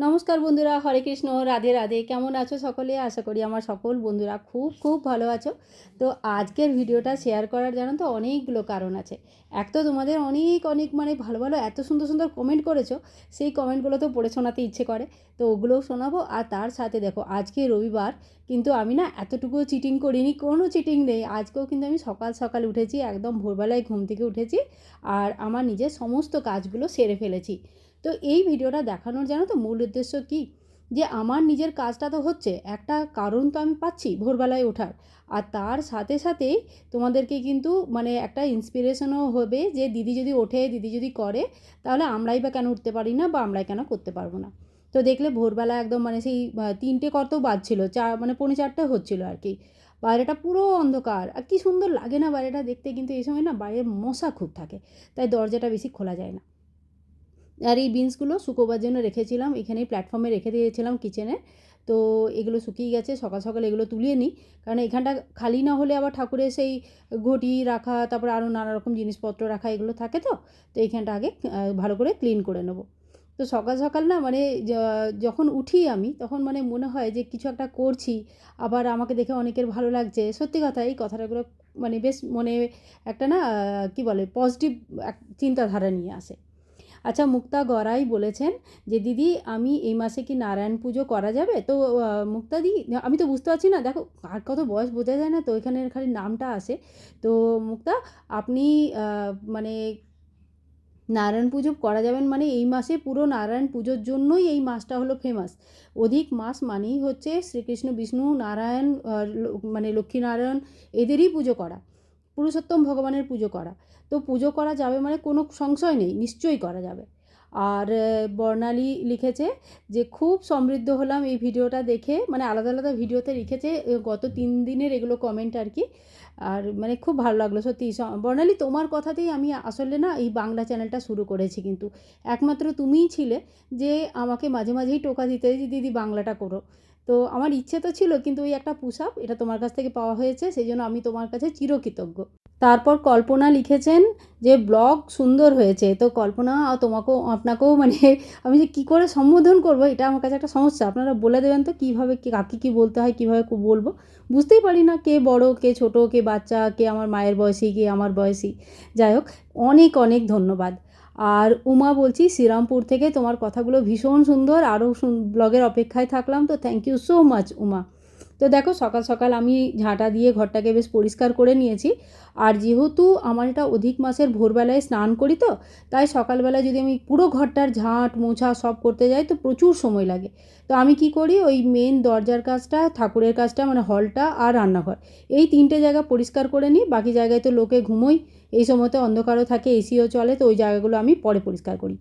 নমস্কার বন্ধুরা, হরে কৃষ্ণ, রাধে রাধে। কেমন আছো সকলে? আশা করি আমার সকল বন্ধুরা খুব খুব ভালো আছো। তো আজকের ভিডিওটা শেয়ার করার জানো তো অনেকগুলো কারণ আছে। এক তো তোমাদের অনেক অনেক মানে ভালো ভালো এত সুন্দর সুন্দর কমেন্ট করেছো, সেই কমেন্টগুলো তো পড়ে শোনাতে ইচ্ছে করে, তো ওগুলোও শোনাবো। আর তার সাথে দেখো আজকে রবিবার, কিন্তু আমি না এতটুকুও চিটিং করিনি, কোনো চিটিং নেই। আজকেও কিন্তু আমি সকাল সকাল উঠেছি, একদম ভোরবেলায় ঘুম থেকে উঠেছি আর আমার নিজের সমস্ত কাজগুলো সেরে ফেলেছি। তো এই ভিডিওটা দেখানোর জানো তো মূল উদ্দেশ্য কী, যে আমার নিজের কাজটা তো হচ্ছে, একটা কারণ তো আমি পাচ্ছি ভোরবেলায় ওঠার। আর তার সাথে সাথেই তোমাদেরকে কিন্তু মানে একটা ইন্সপিরেশনও হবে যে দিদি যদি ওঠে, দিদি যদি করে, তাহলে আমরাই বা কেন উঠতে পারি না, বা আমরাই কেন করতে পারবো না। তো দেখলে ভোরবেলা একদম মানে সেই 3টে কত বাজছিল, মানে 3:45 হচ্ছিলো আর কি। বাইরেটা পুরো অন্ধকার, আর কি সুন্দর লাগে না বাইরেটা দেখতে, কিন্তু এই সময় না বাইরে মশা খুব থাকে, তাই দরজাটা বেশি খোলা যায় না। আর এই বিনসগুলো শুকোবার জন্য রেখেছিলাম, এখানেই প্ল্যাটফর্মে রেখে দিয়েছিলাম কিচেনে। তো এগুলো শুকিয়ে গেছে, সকাল সকাল এগুলো তুলিয়ে নিই, কারণ এখানটা খালি না হলে আবার ঠাকুরের সেই ঘটি রাখা, তারপর আরও নানা রকম জিনিসপত্র রাখা এগুলো থাকে। তো তো এইখানটা আগে ভালো করে ক্লিন করে নেবো। তো সকাল সকাল না মানে যখন উঠি আমি, তখন মানে মনে হয় যে কিছু একটা করছি, আবার আমাকে দেখে অনেকের ভালো লাগছে। সত্যি কথা, এই কথাটাগুলো মানে বেশ মনে একটা না কী বলে পজিটিভ এক চিন্তাধারা নিয়ে আসে। আচ্ছা, মুক্তা গড়াই বলেছেন যে দিদি আমি এই মাসে কি নারায়ণ পুজো করা যাবে? তো মুক্তাদি, আমি তো বুঝতে পারছি না, দেখো কার কত বয়স বোঝা যায় না, তো এখানে খালি নামটা আসে। তো মুক্তা, আপনি মানে নারায়ণ পুজো করা যাবেন মানে এই মাসে পুরো নারায়ণ পুজোর জন্যই এই মাসটা হলো ফেমাস। অধিক মাস মানেই হচ্ছে শ্রীকৃষ্ণ, বিষ্ণু, নারায়ণ, মানে লক্ষ্মীনারায়ণ, এদেরই পুজো করা, পুরুষোত্তম ভগবানের পুজো করা। তো পুজো করা যাবে মানে কোনো সংশয় নেই, নিশ্চয়ই করা যাবে। আর বর্ণালী লিখেছে যে খুব সমৃদ্ধ হলাম এই ভিডিওটা দেখে, মানে আলাদা আলাদা ভিডিওতে লিখেছে গত 3 দিনের এগুলো কমেন্ট আর কি। আর মানে খুব ভালো লাগলো সত্যি বর্ণালী, তোমার কথাতেই আমি আসলে না এই বাংলা চ্যানেলটা শুরু করেছি, কিন্তু একমাত্র তুমিই ছিলে যে আমাকে মাঝে মাঝেই টোকা দিতে যে দিদি বাংলাটা করো। তো আমার ইচ্ছে তো ছিল, কিন্তু ওই একটা পুশ আপ এটা তোমার কাছ থেকে পাওয়া হয়েছে, সেই জন্য আমি তোমার কাছে চিরকৃতজ্ঞ। তারপর কল্পনা লিখেছেন যে ব্লগ সুন্দর হয়েছে। তো কল্পনা, তোমাকেও আপনাকেও মানে আমি যে কী করে সম্বোধন করব, এটা আমার কাছে একটা সমস্যা। আপনারা বলে দেবেন তো কীভাবে কাকে কী বলতে হয়, কীভাবে বলবো, বুঝতেই পারি না, কে বড় কে ছোট, কে বাচ্চা, কে আমার মায়ের বয়সী, কে আমার বয়সী। যাই হোক, অনেক অনেক ধন্যবাদ। আর উমা বলছি শ্রীরামপুর থেকে, তোমার কথাগুলো ভীষণ সুন্দর, আরও ব্লগের অপেক্ষায় থাকলাম। তো thank you so much Uma. তো দেখো সকাল সকাল আমি ঝাঁটা দিয়ে ঘরটাকে বেশ পরিষ্কার করে নিয়েছি। আর যেহেতু আমার এটা অধিক মাসের ভোরবেলায় স্নান করি, তো তাই সকালবেলায় যদি আমি পুরো ঘরটার ঝাঁট মোছা সব করতে যাই তো প্রচুর সময় লাগে। তো আমি কি করি, ওই মেন দরজার কাজটা, ঠাকুরের কাজটা মানে হলটা আর রান্নাঘর, এই 3টে জায়গা পরিষ্কার করে নিই। বাকি জায়গায় তো লোকে ঘুমোই, এই সময়তে অন্ধকারও থাকে, এসিও চলে, তো ওই জায়গাগুলো আমি পরে পরিষ্কার করি।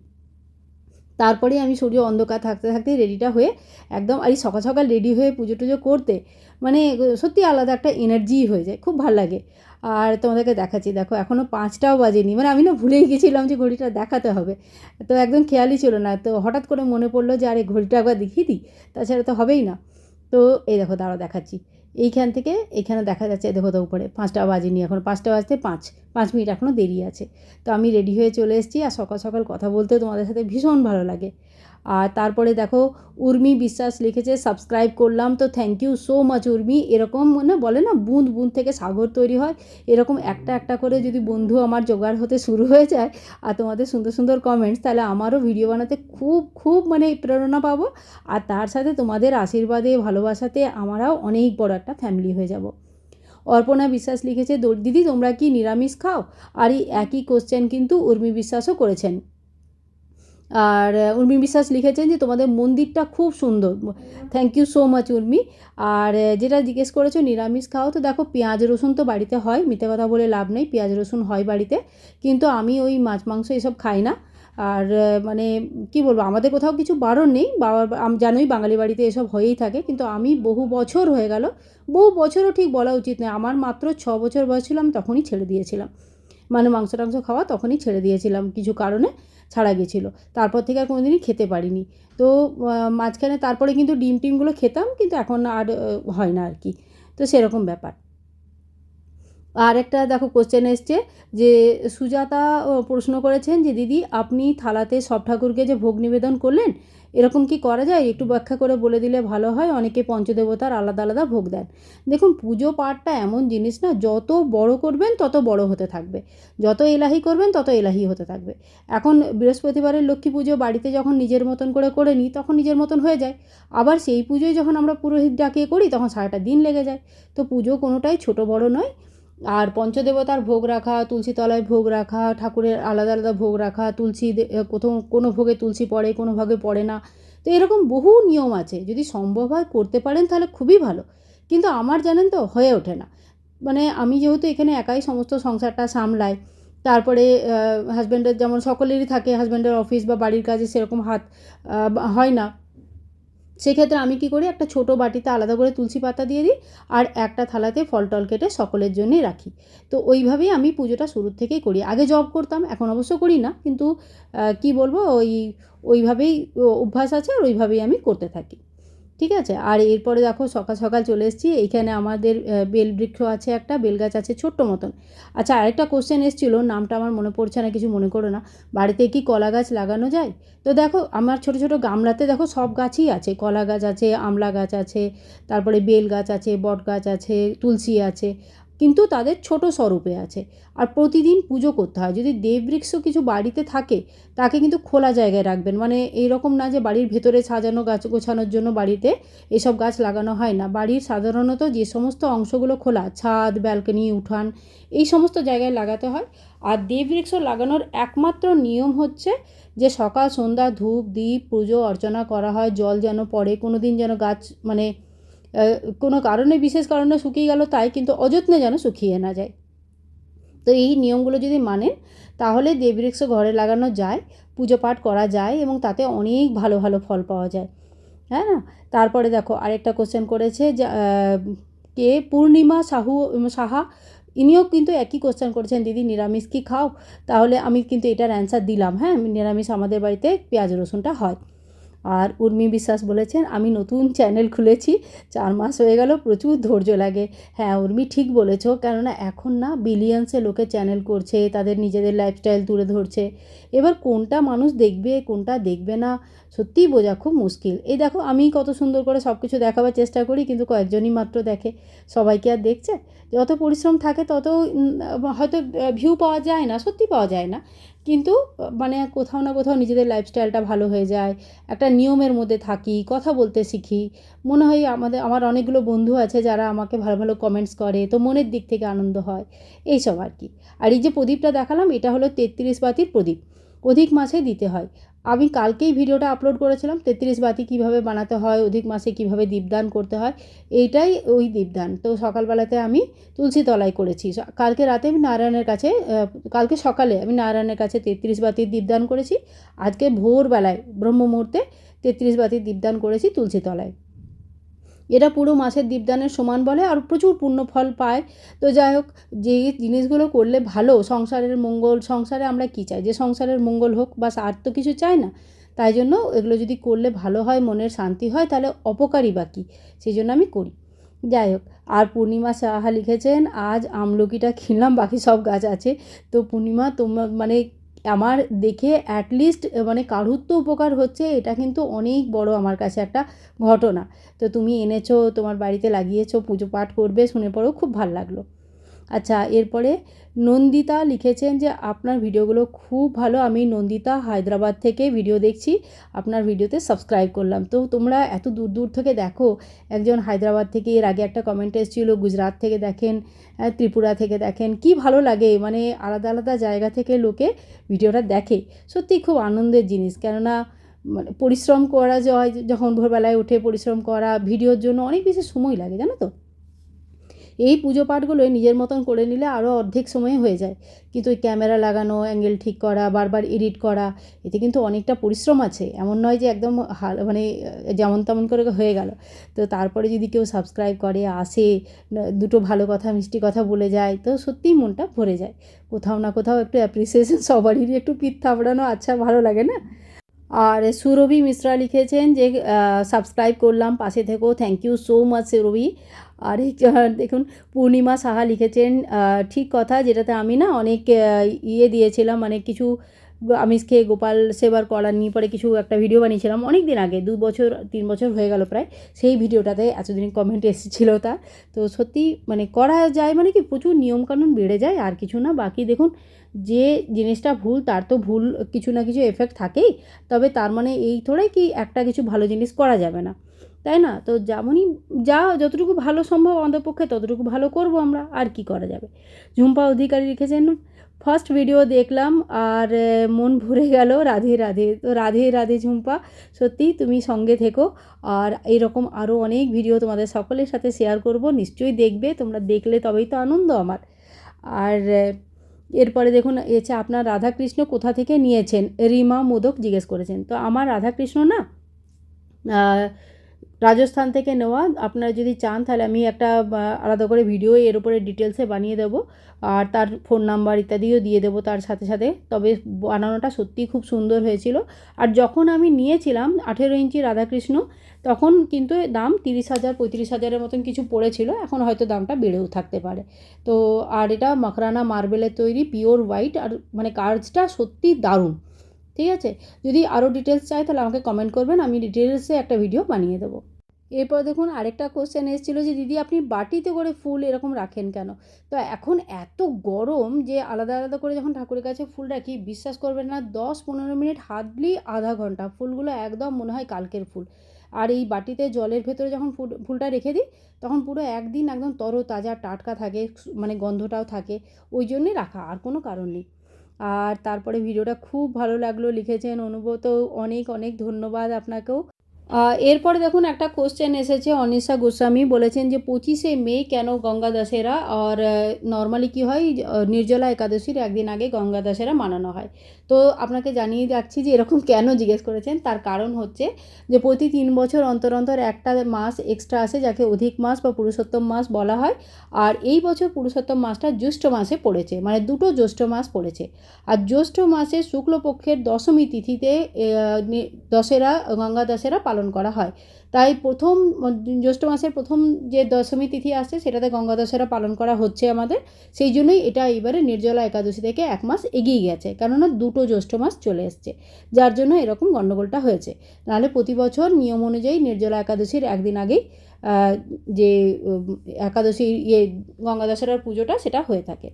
তারপরে আমি সূর্য অন্ধকার থাকতে থাকতে রেডিটা হয়ে একদম, আর এই সকাল সকাল রেডি হয়ে পুজো টুজো করতে মানে সত্যি আলাদা একটা এনার্জি হয়ে যায়, খুব ভালো লাগে। আর তোমাদেরকে দেখাচ্ছি, দেখো এখনও 5টাও বাজেনি, মানে আমি না ভুলেই গেছিলাম যে ঘড়িটা দেখাতে হবে, তো একদম খেয়ালই ছিল না। তো হঠাৎ করে মনে পড়লো যে আরে ঘড়িটা একবার দেখিয়ে দিই, তাছাড়া তো হবেই না। তো এই দেখো দাঁড়াও দেখাচ্ছি, এইখান থেকে এখানে দেখা যাচ্ছে, দেখো তো উপরে 5টা বাজেনি, এখন 5টা বাজতে 5 মিনিট এখনও দেরি আছে। তো আমি রেডি হয়ে চলে এসেছি, আর সকাল সকাল কথা বলতে তোমাদের সাথে ভীষণ ভালো লাগে। আর তারপরে দেখো উর্মি বিশ্বাস লিখেছে সাবস্ক্রাইব করলাম। তো thank you so much Urmi. এরকম মানে বলে না বুঁদ বুঁদ থেকে সাগর তৈরি হয়, এরকম একটা একটা করে যদি বন্ধু আমার জোগাড় হতে শুরু হয়ে যায়, আর তোমাদের সুন্দর সুন্দর কমেন্টস, তাহলে আমারও ভিডিও বানাতে খুব খুব মানে প্রেরণা পাবো। আর তার সাথে তোমাদের আশীর্বাদে ভালোবাসাতে আমরাও অনেক বড় একটা ফ্যামিলি হয়ে যাব। অর্পণা বিশ্বাস লিখেছে দিদি তোমরা কি নিরামিষ খাও? আর এই একই কোশ্চেন কিন্তু উর্মি বিশ্বাসও করেছেন। আর উর্মি বিশ্বাস লিখেছেন যে তোমাদের মন্দিরটা খুব সুন্দর। Thank you so much Urmi. আর যেটা জিজ্ঞেস করেছো নিরামিষ খাও, তো দেখো পেঁয়াজ রসুন তো বাড়িতে হয়, মিথ্যে কথা বলে লাভ নেই, পেঁয়াজ রসুন হয় বাড়িতে, কিন্তু আমি ওই মাছ মাংস এসব খাই না। আর মানে কি বলবো, আমাদের কোথাও কিছু বারণ নেই, জানোই বাঙালি বাড়িতে এসব হয়েই থাকে, কিন্তু আমি বহু বছর হয়ে গেল, বহু বছরও ঠিক বলা উচিত নয়, আমার মাত্র 6 বছর বয়স ছিল, আমি তখনই ছেড়ে দিয়েছিলাম, মানে মাংস টাংস খাওয়া তখনই ছেড়ে দিয়েছিলাম, কিছু কারণে ছাড়া গেছিলো। তারপর থেকে আর কোনোদিনই খেতে পারিনি। তো মাঝখানে তারপরে কিন্তু ডিম টিমগুলো খেতাম, কিন্তু এখন আর হয় না আর কি। তো সেরকম ব্যাপার। আর একটা দেখো কোশ্চেন এসছে যে সুজাতা প্রশ্ন করেছেন যে দিদি আপনি থালাতে সব ঠাকুরকে যে ভোগ নিবেদন করলেন এরকম কি করা যায়, একটু ব্যাখ্যা করে বলে দিলে ভালো হয়, অনেকে পঞ্চদেবতার আলাদা আলাদা ভোগ দেন। দেখুন পুজো পাঠটা এমন জিনিস না, যত বড় করবেন তত বড় হতে থাকবে, যত এলাহি করবেন তত এলাহি হতে থাকবে। এখন বৃহস্পতিবারের লক্ষ্মী পুজো বাড়িতে যখন নিজের মতন করে নিই তখন নিজের মতন হয়ে যায়, আবার সেই পুজোয় যখন আমরা পুরোহিত ডাকিয়ে করি তখন সারাটা দিন লেগে যায়। তো পুজো কোনোটাই ছোট বড় নয়। আর পঞ্চদেবতার ভোগ রাখা, তুলসী তলায় ভোগ রাখা, ঠাকুরের আলাদা আলাদা ভোগ রাখা, তুলসী কোথাও কোনো ভোগে তুলসী পড়ে কোনো ভোগে পড়ে না, তো এরকম বহু নিয়ম আছে, যদি সম্ভব হয় করতে পারেন তাহলে খুবই ভালো। কিন্তু আমার জানেন তো হয়ে ওঠে না, মানে আমি যেহেতু এখানে একাই সমস্ত সংসারটা সামলাই, তারপরে হাজব্যান্ডের যেমন সকলেরই থাকে, হাজব্যান্ডের অফিস বা বাড়ির কাজে সেরকম হাত হয় না, সেক্ষেত্রে আমি কী করি, একটা ছোটো বাটিতে আলাদা করে তুলসী পাতা দিয়ে দিই আর একটা থালাতে ফল টল কেটে সকলের জন্যই রাখি। তো ওইভাবেই আমি পুজোটা শুরুর থেকেই করি, আগে জব করতাম এখন অবশ্য করি না, কিন্তু কী বলবো ওইভাবেই অভ্যাস আছে আর ওইভাবেই আমি করতে থাকি। ঠিক আছে। আর এরপরে দেখো সকাল সকাল চলে এসেছি, এইখানে আমাদের বেল বৃক্ষ আছে, একটা বেল গাছ আছে ছোট্ট মতন। আচ্ছা আরেকটা কোশ্চেন এসেছিলো, নামটা আমার মনে পড়ছে না, কিছু মনে করো না, বাড়িতে কি কলা গাছ লাগানো যায়? তো দেখো আমার ছোটো ছোটো গামলাতে দেখো সব গাছই আছে, কলা গাছ আছে, আমলা গাছ আছে, তারপরে বেল গাছ আছে, বট গাছ আছে, তুলসী আছে, কিন্তু তাদের ছোট স্বরূপে আছে। আর প্রতিদিন পুজো করতে হয়, যদি দেববৃক্ষ কিছু বাড়িতে থাকে তাকে কিন্তু খোলা জায়গায় রাখবেন, মানে এইরকম না যে বাড়ির ভেতরে সাজানো গাছ গোছানোর জন্য বাড়িতে এসব গাছ লাগানো হয় না। বাড়ির সাধারণত যে সমস্ত অংশগুলো খোলা, ছাদ, ব্যালকনি, উঠান, এই সমস্ত জায়গায় লাগাতে হয়। আর দেববৃক্ষ লাগানোর একমাত্র নিয়ম হচ্ছে যে সকাল সন্ধ্যা ধূপ দ্বীপ পুজো অর্চনা করা হয়, জল যেন পড়ে, কোনো দিন যেন গাছ মানে কোনো কারণে বিশেষ কারণে শুকিয়ে গেল তাই, কিন্তু অযত্নে যেন শুকিয়ে না যায়। তো এই নিয়মগুলো যদি মানেন তাহলে দেববৃক্ষ ঘরে লাগানো যায়, পুজো পাঠ করা যায় এবং তাতে অনেক ভালো ভালো ফল পাওয়া যায়। হ্যাঁ না। তারপরে দেখো আরেকটা কোশ্চেন করেছে যে কে পূর্ণিমা সাহা, ইনিও কিন্তু একই কোশ্চেন করেছেন, দিদি নিরামিষ কি খাও? তাহলে আমি কিন্তু এটার অ্যান্সার দিলাম, হ্যাঁ নিরামিষ আমাদের বাড়িতে পেঁয়াজ রসুনটা হয়। আর উর্মি বিশ্বাস বলেছেন আমি নতুন চ্যানেল খুলেছি, 4 মাস হয়ে গেল, প্রচুর ধৈর্য লাগে। হ্যাঁ উর্মি ঠিক বলেছো, কেননা এখন না বিলিয়ন্সে লোকে চ্যানেল করছে, তাদের নিজেদের লাইফস্টাইল তুলে ধরছে, এবার কোনটা মানুষ দেখবে কোনটা দেখবে না সত্যিই বোঝা খুব মুশকিল। এই দেখো আমি কত সুন্দর করে সব কিছু দেখাবার চেষ্টা করি, কিন্তু কয়েকজনই মাত্র দেখে, সবাই কি আর দেখছে? যত পরিশ্রম থাকে তত হয়তো ভিউ পাওয়া যায় না, সত্যি পাওয়া যায় না, কিন্তু মানে কোথাও না কোথাও নিজেদের লাইফস্টাইলটা ভালো হয়ে যায়, একটা নিয়মের মধ্যে থাকি, কথা বলতে শিখি, মনে হয় আমার অনেকগুলো বন্ধু আছে যারা আমাকে ভালো ভালো কমেন্টস করে, তো মনের দিক থেকে আনন্দ হয়, এইসব আর কি। আর এই যে প্রদীপটা দেখালাম এটা হলো 33 বাতির প্রদীপ, অধিক মাসে দিতে হয়। আমি কালকেই ভিডিওটা আপলোড করেছিলাম 33 বাতি কীভাবে বানাতে হয়, অধিক মাসে কীভাবে দীপদান করতে হয়, এইটাই ওই দীপদান। তো সকালবেলাতে আমি তুলসী তলায় করেছি, কালকে রাতে আমি নারায়ণের কাছে কালকে সকালে আমি নারায়ণের কাছে 33 বাতির দীপদান করেছি, আজকে ভোরবেলায় ব্রহ্ম মুহূর্তে 33 বাতির দীপদান করেছি তুলসী তলায়। এটা পুরো মাসের দীপদানের সমান বলে আর প্রচুর পুণ্য ফল পায়। তো যাই হোক, যে জিনিসগুলো করলে ভালো, সংসারের মঙ্গল, সংসারে আমরা কী চাই, যে সংসারের মঙ্গল হোক, বাস আর তো কিছু চাই না, তাই জন্য এগুলো যদি করলে ভালো হয়, মনের শান্তি হয়, তাহলে অপকারী বা কী, সেই জন্য আমি করি। যাই হোক, আর পূর্ণিমা সাহা লিখেছেন আজ আমলকিটা কিনলাম, বাকি সব গাছ আছে। তো পূর্ণিমা তোমার মানে আমার দেখে অ্যাটলিস্ট মানে কারুর তো উপকার হচ্ছে, এটা কিন্তু অনেক বড় আমার কাছে একটা ঘটনা। তো তুমি এনেছো, তোমার বাড়িতে লাগিয়েছো, পুজো পাঠ করবে, শুনে পরেও খুব ভালো লাগলো। আচ্ছা এরপরে নন্দিতা লিখেছেন যে আপনার ভিডিওগুলো খুব ভালো, আমি নন্দিতা হায়দ্রাবাদ থেকে ভিডিও দেখছি, আপনার ভিডিওতে সাবস্ক্রাইব করলাম। তো তোমরা এত দূর দূর থেকে দেখো, একজন হায়দ্রাবাদ থেকে, এর আগে একটা কমেন্ট এসেছিলো গুজরাট থেকে দেখেন, ত্রিপুরা থেকে দেখেন, কি ভালো লাগে, মানে আলাদা আলাদা জায়গা থেকে লোকে ভিডিওটা দেখে, সত্যিই খুব আনন্দের জিনিস। কেননা মানে পরিশ্রম করা যায়, যখন ভোরবেলায় উঠে পরিশ্রম করা ভিডিওর জন্য অনেক বেশি সময় লাগে জানো তো, এই পুজো পাঠগুলোই নিজের মতন করে নিলে আরও অর্ধেক সময়ে হয়ে যায়, কিন্তু ওই ক্যামেরা লাগানো, অ্যাঙ্গেল ঠিক করা, বারবার এডিট করা, এতে কিন্তু অনেকটা পরিশ্রম আছে, এমন নয় যে একদম মানে যেমন তেমন করে হয়ে গেল। তো তারপরে যদি কেউ সাবস্ক্রাইব করে, আসে, দুটো ভালো কথা মিষ্টি কথা বলে যায়, তো সত্যিই মনটা ভরে যায়, কোথাও না কোথাও একটু অ্যাপ্রিসিয়েশন সবারই একটু পিঠ থাপড়ানো, আচ্ছা ভালো লাগে না? আর সুরভি মিশ্রা লিখেছেন যে সাবস্ক্রাইব করলাম, পাশে থেকেও, থ্যাংক ইউ সো মাচ সুরভি। আর দেখুন পূর্ণিমা সাহা লিখেছেন ঠিক কথা, যেটাতে আমি না অনেক ইয়ে দিয়েছিলাম, মানে কিছু আমিষ খেয়ে গোপাল সেবার করা নিয়ে পরে কিছু একটা ভিডিও বানিয়েছিলাম অনেক দিন আগে, 2 বছর 3 বছর হয়ে গেল প্রায়। সেই ভিডিওটাতে এতদিন কমেন্ট এসেছিলো তার। তো সত্যি মানে করা যায় মানে কি প্রচুর নিয়মকানুন বেড়ে যায় আর কিছু না। বাকি দেখুন যে জিনিসটা ভুল তার তো ভুল কিছু না কিছু এফেক্ট থাকেই, তবে তার মানে এই থোড়াই কি একটা কিছু ভালো জিনিস করা যাবে না, তাই না? তো যেমনই যা যতটুকু ভালো সম্ভব আমাদের পক্ষে ততটুকু ভালো করব আমরা, আর কি করা যাবে। ঝুম্পা অধিকারী লিখেছেন ফার্স্ট ভিডিও দেখলাম আর মন ভরে গেল, রাধে রাধে। তো রাধে রাধে ঝুম্পা, সত্যি তুমি সঙ্গে থেকো, আর এইরকম আরও অনেক ভিডিও তোমাদের সকলের সাথে শেয়ার করব, নিশ্চয়ই দেখবে, তোমরা দেখলে তবেই তো আনন্দ আমার। আর এরপরে দেখুন এছে আপনার রাধাকৃষ্ণ কোথা থেকে নিয়েছেন, রিমা মোদক জিজ্ঞেস করেছেন। তো আমার রাধাকৃষ্ণ না রাজস্থান থেকে নেওয়া। আপনারা যদি চান তাহলে আমি একটা আলাদা করে ভিডিও এর উপরে ডিটেলসে বানিয়ে দেবো, আর তার ফোন নাম্বার ইত্যাদিও দিয়ে দেবো তার সাথে সাথে। তবে বানানোটা সত্যিই খুব সুন্দর হয়েছিল। আর যখন আমি নিয়েছিলাম 18 ইঞ্চি রাধাকৃষ্ণ, তখন কিন্তু দাম 30,000 35,000-এর মতন কিছু পড়েছিল, এখন হয়তো দামটা বেড়েও থাকতে পারে। তো আর এটা মকরানা মার্বেলের তৈরি, পিওর হোয়াইট, আর মানে কাজটা সত্যি দারুণ। ঠিক আছে, যদি আরও ডিটেলস চাই তাহলে আমাকে কমেন্ট করবেন, আমি ডিটেলসে একটা ভিডিও বানিয়ে দেবো। এরপর দেখুন আরেকটা কোশ্চেন এসেছিলো যে দিদি আপনি বাটিতে করে ফুল এরকম রাখেন কেন? তো এখন এত গরম যে আলাদা আলাদা করে যখন ঠাকুরের কাছে ফুল রাখি, বিশ্বাস করবেন না 10-15 মিনিট, হার্ডলি আধা ঘন্টা, ফুলগুলো একদম মনে হয় কালকের ফুল। আর এই বাটিতে জলের ভেতরে যখন ফুলটা রেখে দিই, তখন পুরো একদিন একদম তরতাজা টাটকা থাকে, মানে গন্ধটাও থাকে, ওই জন্যে রাখা, আর কোনো কারণ নেই। আর তারপরে ভিডিওটা খুব ভালো লাগলো লিখেছেন অনুব্রত, অনেক অনেক ধন্যবাদ আপনাকেও। এরপরে দেখুন একটা কোশ্চেন এসেছে, অনিশা গোস্বামী বলেছেন যে 25শে মে কেন গঙ্গা দশেরা, আর নর্মালি কী হয় নির্জলা একাদশীর একদিন আগে গঙ্গা দশেরা মানানো হয়। তো আপনাকে জানিয়ে রাখছি যে এরকম কেন জিজ্ঞেস করেছেন, তার কারণ হচ্ছে যে প্রতি 3 বছর অন্তর অন্তর একটা মাস এক্সট্রা আসে, যাকে অধিক মাস বা পুরুষোত্তম মাস বলা হয়। আর এই বছর পুরুষোত্তম মাসটা জ্যৈষ্ঠ মাসে পড়েছে, মানে দুটো জ্যৈষ্ঠ মাস পড়েছে। আর জ্যৈষ্ঠ মাসের শুক্লপক্ষের দশমী তিথিতে দশেরা, গঙ্গা দশেরা পালন করা হয়। তাই প্রথম জ্যৈষ্ঠ মাসের প্রথম যে দশমী তিথি আসছে সেটাতে গঙ্গা দশেরা পালন করা হচ্ছে আমাদের, সেই জন্যই এটা এবারে নির্জলা একাদশী থেকে 1 মাস এগিয়ে গেছে, কেননা দুটো জ্যৈষ্ঠ মাস চলে এসছে, যার জন্য এরকম গণ্ডগোলটা হয়েছে। নাহলে প্রতি বছর নিয়ম অনুযায়ী নির্জলা একাদশীর একদিন আগেই যে একাদশী গঙ্গা দশেরার পুজোটা সেটা হয়ে থাকে।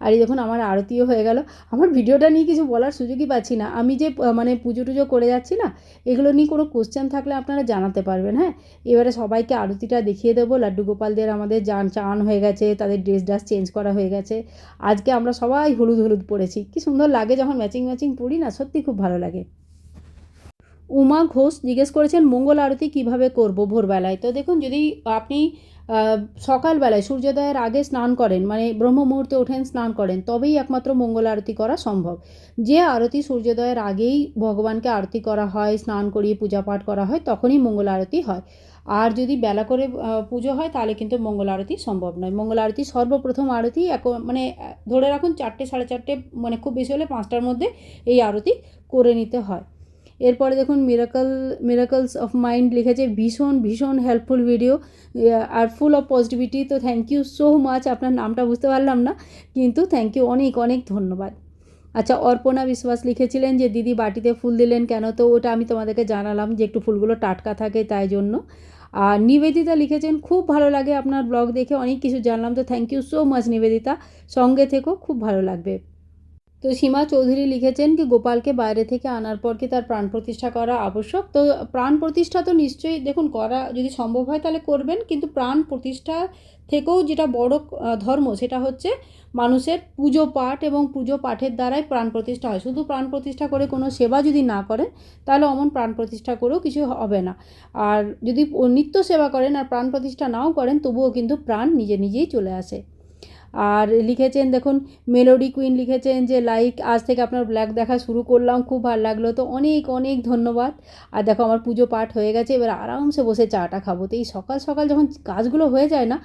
আর এই দেখুন আমার আরতিও হয়ে গেল। আমার ভিডিওটা নিয়ে কিছু বলার সুযোগই পাচ্ছি না, আমি যে মানে পুজো টুজো করে যাচ্ছি না, এগুলো নিয়ে কোনো কোশ্চেন থাকলে আপনারা জানাতে পারবেন। হ্যাঁ, এবারে সবাইকে আরতিটা দেখিয়ে দেবো। লাড্ডু গোপালদের আমাদের চান হয়ে গেছে, তাদের ড্রেস চেঞ্জ করা হয়ে গেছে। আজকে আমরা সবাই হলুদ হলুদ পরেছি, কি সুন্দর লাগে যখন ম্যাচিং ম্যাচিং পরি না, সত্যি খুব ভালো লাগে। উমা ঘোষ জিজ্ঞেস করেছেন মঙ্গল আরতি কীভাবে করব ভোরবেলায়। তো দেখুন যদি আপনি সকালবেলায় সূর্যোদয়ের আগে স্নান করেন, মানে ব্রহ্ম মুহূর্তে ওঠেন, স্নান করেন, তবেই একমাত্র মঙ্গল আরতি করা সম্ভব। যে আরতি সূর্যোদয়ের আগেই ভগবানকে আরতি করা হয়, স্নান করিয়ে পূজা পাঠ করা হয়, তখনই মঙ্গল আরতি হয়। আর যদি বেলা করে পুজো হয় তাহলে কিন্তু মঙ্গল আরতি সম্ভব নয়। মঙ্গল আরতি সর্বপ্রথম আরতি মানে ধরে রাখুন 4টে 4:30, মানে খুব বেশি হলে 5টার মধ্যে এই আরতি করে নিতে হয়। এরপরে দেখুন মিরাকলস অফ মাইন্ড লিখেছে ভীষণ ভীষণ হেল্পফুল ভিডিও আর ফুল অফ পজিটিভিটি। তো থ্যাংক ইউ সো মাচ, আপনার নামটা বুঝতে পারলাম না, কিন্তু থ্যাংক ইউ, অনেক অনেক ধন্যবাদ। আচ্ছা, অর্পণা বিশ্বাস লিখেছিলেন যে দিদি বাটিতে ফুল দিলেন কেন? তো ওটা আমি তোমাদেরকে জানালাম যে একটু ফুলগুলো টাটকা থাকে তাই জন্য। আর নিবেদিতা লিখেছেন খুব ভালো লাগে আপনার ব্লগ দেখে, অনেক কিছু জানলাম। তো thank you so much Nivedita, সঙ্গে থেকো, খুব ভালো লাগবে। তো সীমা চৌধুরী লিখেছেন কি গোপালকে বাইরে থেকে আনার পর কি তার প্রাণ প্রতিষ্ঠা করা আবশ্যক? তো প্রাণ প্রতিষ্ঠা তো নিশ্চয়ই দেখুন করা যদি সম্ভব হয় তাহলে করবেন, কিন্তু প্রাণ প্রতিষ্ঠা থেকেও যেটা বড় ধর্ম সেটা হচ্ছে মানুষের পুজো পাঠ, এবং পুজো পাঠের দ্বারাই প্রাণ প্রতিষ্ঠা হয়। শুধু প্রাণ প্রতিষ্ঠা করে কোনো সেবা যদি না করেন তাহলে অমন প্রাণ প্রতিষ্ঠা করেও কিছু হবে না। আর যদি নিত্য সেবা করেন আর প্রাণ প্রতিষ্ঠা নাও করেন তবুও কিন্তু প্রাণ নিজে নিজেই চলে আসে। আর লিখেছেন দেখুন মেলোডি কুইন লিখেছেন যে লাইক আজ থেকে আপনার ব্লগ দেখা শুরু করলাম, খুব ভালো লাগলো। তো অনেক অনেক ধন্যবাদ। আর দেখো আমার পুজো পাঠ হয়ে গেছে, এবার আরামসে বসে চাটা খাবো। তো এই সকাল সকাল যখন কাজগুলো হয়ে যায় না,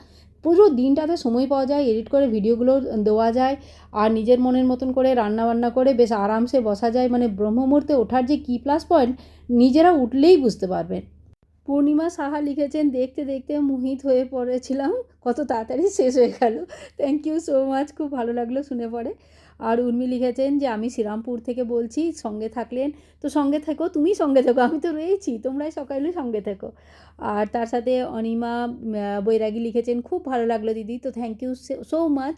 পুরো দিনটাতে সময় পাওয়া যায়, এডিট করে ভিডিওগুলো দেওয়া যায়, আর নিজের মনের মতন করে রান্নাবান্না করে বেশ আরামসে বসা যায়। মানে ব্রহ্ম মুহূর্তে ওঠার যে কী প্লাস পয়েন্ট, নিজেরা উঠলেই বুঝতে পারবেন। পূর্ণিমা সাহা লিখেছেন, দেখতে দেখতে মোহিত হয়ে পড়েছিলাম, কত তাড়াতাড়ি শেষ হয়ে গেল। থ্যাংক ইউ সো মাচ, খুব ভালো লাগলো শুনে পড়ে। আর উর্মি লিখেছেন যে আমি শ্রীরামপুর থেকে বলছি, সঙ্গে থাকলেন। তো সঙ্গে থেকো, তুমি সঙ্গে থেকো, আমি তো রয়েছি, তোমরাই সকালে সঙ্গে থেকো। আর তার সাথে অনিমা বৈরাগী লিখেছেন, খুব ভালো লাগলো দিদি, তো থ্যাংক ইউ সো মাচ।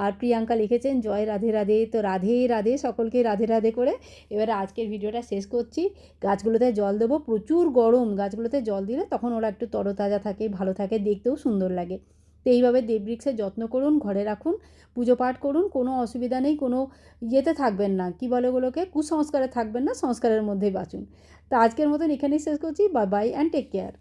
আর প্রিয়াঙ্কা লিখেছেন জয় রাধে রাধে, তো রাধে রাধে, সকলকে রাধে রাধে করে এবারে আজকের ভিডিওটা শেষ করছি। গাছগুলোতে জল দেবো, প্রচুর গরম, গাছগুলোতে জল দিলে তখন ওরা একটু তরতাজা থাকে, ভালো থাকে, দেখতেও সুন্দর লাগে। তো এইভাবে দেববৃক্ষের যত্ন করুন, ঘরে রাখুন, পুজো পাঠ করুন, কোনো অসুবিধা নেই, কোনো ইয়েতে থাকবেন না, কী বলে ওগুলোকে, কুসংস্কারে থাকবেন না, সংস্কারের মধ্যেই বাঁচুন। তো আজকের মতন এখানেই শেষ করছি। Bye bye and take care.